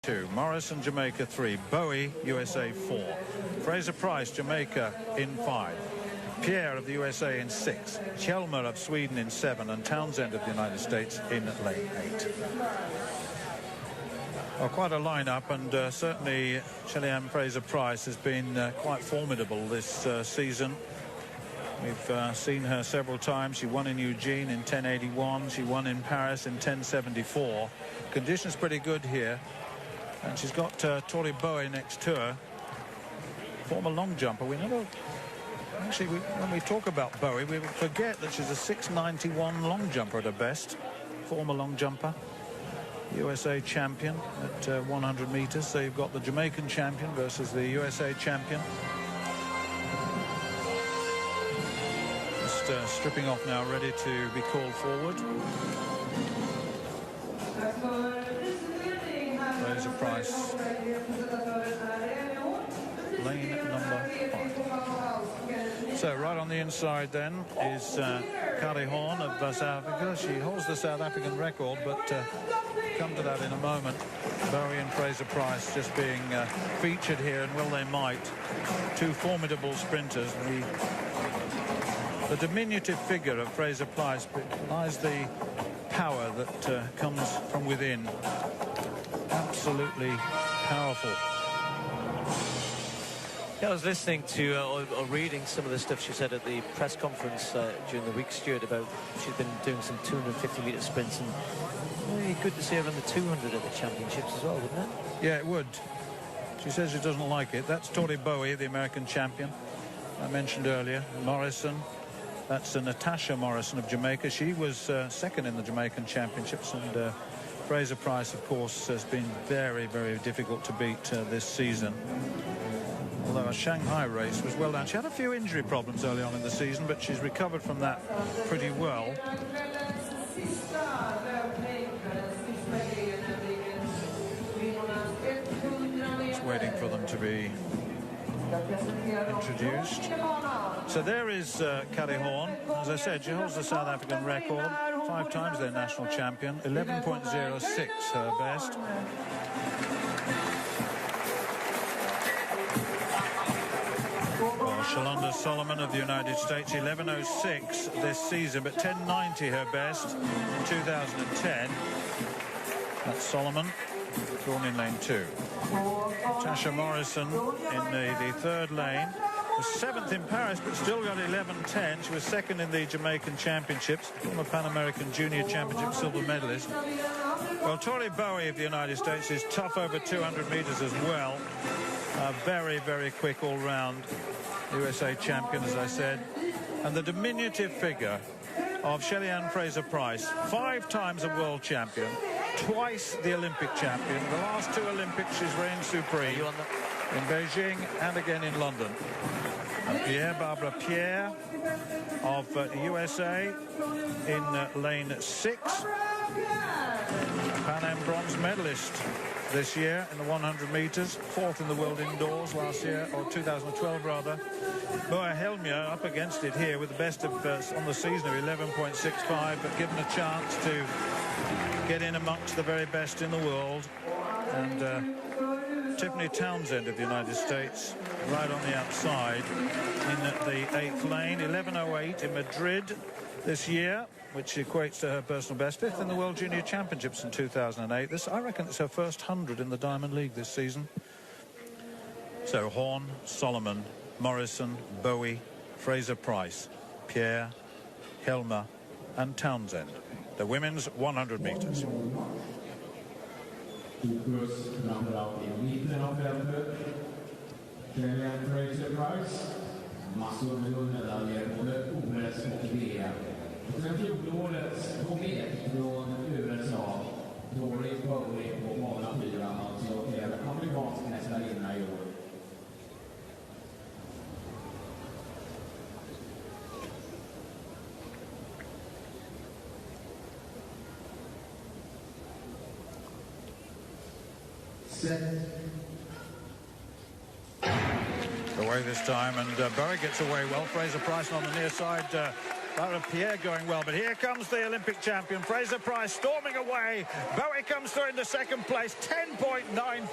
2, Morrison, Jamaica 3, Bowie, USA 4, Fraser Price, Jamaica in 5, Pierre of the USA in 6, Chelmer of Sweden in 7, and Townsend of the United States in lane 8. Well, quite a lineup, and certainly Shelly Fraser Price has been quite formidable this season. We've seen her several times. She won in Eugene in 10:81. She won in Paris in 10:74. Conditions pretty good here. And she's got Tori Bowie next to her. Former long jumper. We never... Actually, when we talk about Bowie, we forget that she's a 6'91" long jumper at her best. Former long jumper. USA champion at 100 meters. So you've got the Jamaican champion versus the USA champion. Stripping off now, ready to be called forward. Fraser Price, lane number 5. So right on the inside then is Kari Horn of South Africa. She holds the South African record, but come to that in a moment. Bowie and Fraser Price just being featured here, and well they might. Two formidable sprinters. The diminutive figure of Fraser Price lies the power that comes from within. Absolutely powerful. Yeah, I was listening to or reading some of the stuff she said at the press conference during the week, Stuart, about she'd been doing some 250-metre sprints, and really good to see her run the 200 at the championships as well, wouldn't it? Yeah, it would. She says she doesn't like it. That's Tori Bowie, the American champion I mentioned earlier. Morrison. That's Natasha Morrison of Jamaica. She was second in the Jamaican championships, and Fraser Price, of course, has been very, very difficult to beat this season. Although a Shanghai race was well done. She had a few injury problems early on in the season, but she's recovered from that pretty well. Just waiting for them to be introduced. So there is Kari Horn. As I said, she holds the South African record, 5 times their national champion, 11.06 her best. Well, Shalonda Solomon of the United States, 11.06 this season, but 10.90 her best in 2010. That's Solomon, drawn in lane 2. Tasha Morrison in the third lane. Was 7th in Paris, but still got 11.10. She was second in the Jamaican Championships, former Pan American Junior Championship silver medalist. Well, Tori Bowie of the United States is tough over 200 meters as well. Very, very quick all-round USA champion, as I said. And the diminutive figure of Shelly Fraser Price, 5 times a world champion, twice the Olympic champion. The last 2 Olympics she's reigned supreme, in Beijing and again in London. Barbara Pierre of USA in lane 6. Pan Am bronze medalist this year in the 100 meters, 4th in the world indoors last year, or 2012 rather. Boa Helmia up against it here with the best of on the season of 11.65, but given a chance to get in amongst the very best in the world. And Tiffany Townsend of the United States right on the outside in the 8th lane, 11.08 in Madrid this year, which equates to her personal best, 5th in the World Junior Championships in 2008. This, I reckon, it's her first 100 in the Diamond League this season. So Horn, Solomon, Morrison, Bowie, Fraser Price, Pierre, Helmer and Townsend. The women's 100 meters. Fraser Price, massor med guldmedaljer, både OS och VM. Och sen fjolårets komet från USA, Tori Bowie på bana 4, alltså amerikansk mästarinna i år. Away this time, and Bowie gets away well. Fraser Price on the near side Pierre going well, but here comes the Olympic champion, Fraser Price, storming away. Bowie comes through into second place, 10.9.